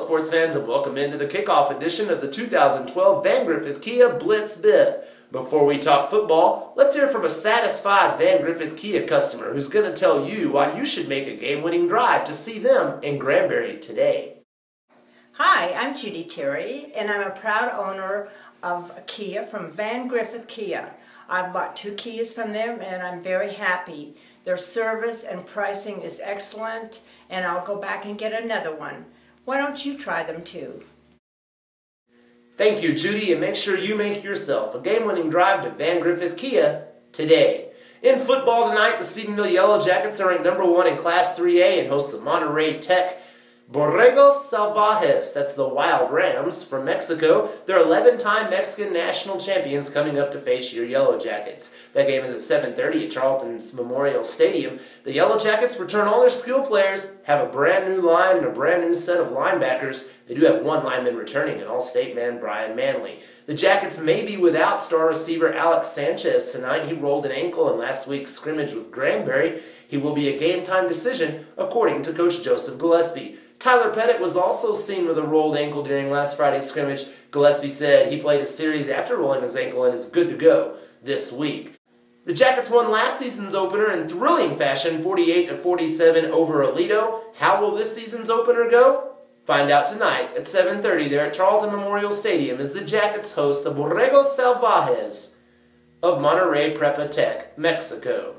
sports fans, and welcome into the kickoff edition of the 2012 Van Griffith Kia Blitz Bit. Before we talk football, let's hear from a satisfied Van Griffith Kia customer who's going to tell you why you should make a game-winning drive to see them in Granbury today. Hi, I'm Judy Terry, and I'm a proud owner of a Kia from Van Griffith Kia. I've bought 2 Kias from them, and I'm very happy. Their service and pricing is excellent, and I'll go back and get another one. Why don't you try them too? Thank you, Judy, and make sure you make yourself a game-winning drive to Van Griffith Kia today. In football tonight, the Stephenville Yellow Jackets are ranked #1 in Class 3A and host the Monterrey Tech Borregos Salvajes, that's the Wild Rams from Mexico. They're 11-time Mexican national champions coming up to face your Yellow Jackets. That game is at 7:30 at Charlton's Memorial Stadium. The Yellow Jackets return all their skill players, have a brand new line and a brand new set of linebackers. They do have one lineman returning, an all-state man, Brian Manley. The Jackets may be without star receiver Alex Sanchez tonight. He rolled an ankle in last week's scrimmage with Granbury. He will be a game-time decision, according to Coach Joseph Gillespie. Tyler Pettit was also seen with a rolled ankle during last Friday's scrimmage. Gillespie said he played a series after rolling his ankle and is good to go this week. The Jackets won last season's opener in thrilling fashion, 48-47 over Aledo. How will this season's opener go? Find out tonight at 7:30 there at Charlton Memorial Stadium as the Jackets host the Borregos Salvajes of Monterrey Prepa Tech, Mexico.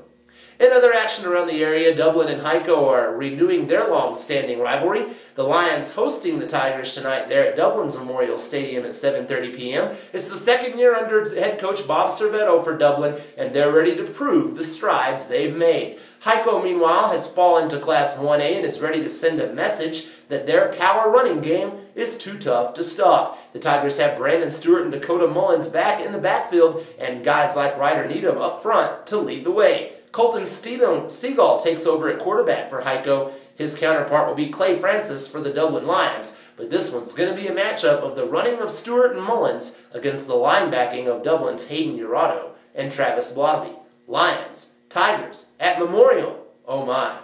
In other action around the area, Dublin and Heiko are renewing their long-standing rivalry. The Lions hosting the Tigers tonight there at Dublin's Memorial Stadium at 7:30 p.m. It's the second year under head coach Bob Servetto for Dublin, and they're ready to prove the strides they've made. Heiko, meanwhile, has fallen to Class 1A and is ready to send a message that their power running game is too tough to stop. The Tigers have Brandon Stewart and Dakota Mullins back in the backfield, and guys like Ryder Needham up front to lead the way. Colton Stegall takes over at quarterback for Heiko. His counterpart will be Clay Francis for the Dublin Lions. But this one's going to be a matchup of the running of Stewart and Mullins against the linebacking of Dublin's Hayden Urato and Travis Blasi. Lions, Tigers, at Memorial. Oh my.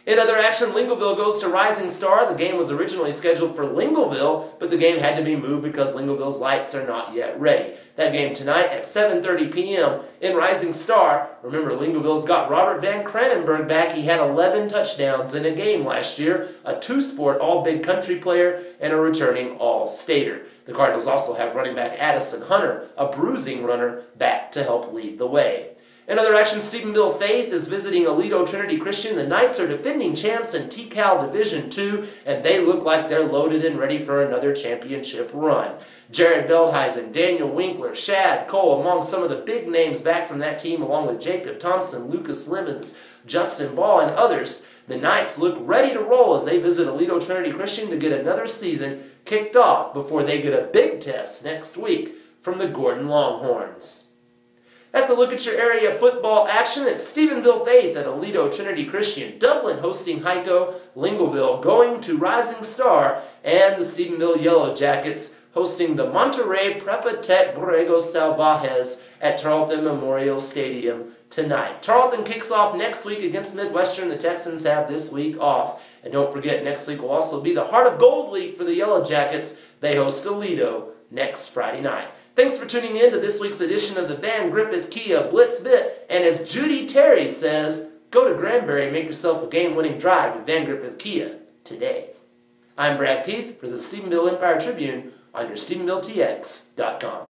In other action, Lingleville goes to Rising Star. The game was originally scheduled for Lingleville, but the game had to be moved because Lingleville's lights are not yet ready. That game tonight at 7:30 p.m. in Rising Star. Remember, Lingleville's got Robert Van Cranenburg back. He had 11 touchdowns in a game last year, a 2-sport all-big country player, and a returning all-stater. The Cardinals also have running back Addison Hunter, a bruising runner, back to help lead the way. In other action, Stephenville Faith is visiting Aledo Trinity Christian. The Knights are defending champs in TCAL Division II, and they look like they're loaded and ready for another championship run. Jared Veldhuizen, Daniel Winkler, Shad Cole, among some of the big names back from that team, along with Jacob Thompson, Lucas Lemons, Justin Ball, and others. The Knights look ready to roll as they visit Aledo Trinity Christian to get another season kicked off before they get a big test next week from the Gordon Longhorns. That's a look at your area football action at Stephenville Faith at Aledo Trinity Christian, Dublin hosting Heiko, Lingleville going to Rising Star, and the Stephenville Yellow Jackets hosting the Monterrey Prepa Tech Borregos Salvajes at Charlton Memorial Stadium tonight. Charlton kicks off next week against Midwestern. The Texans have this week off. And don't forget, next week will also be the Heart of Gold week for the Yellow Jackets. They host Aledo next Friday night. Thanks for tuning in to this week's edition of the Van Griffith Kia Blitz Bit. And as Judy Terry says, go to Granbury and make yourself a game-winning drive to Van Griffith Kia today. I'm Brad Keith for the Stephenville Empire-Tribune on your StephenvilleTX.com.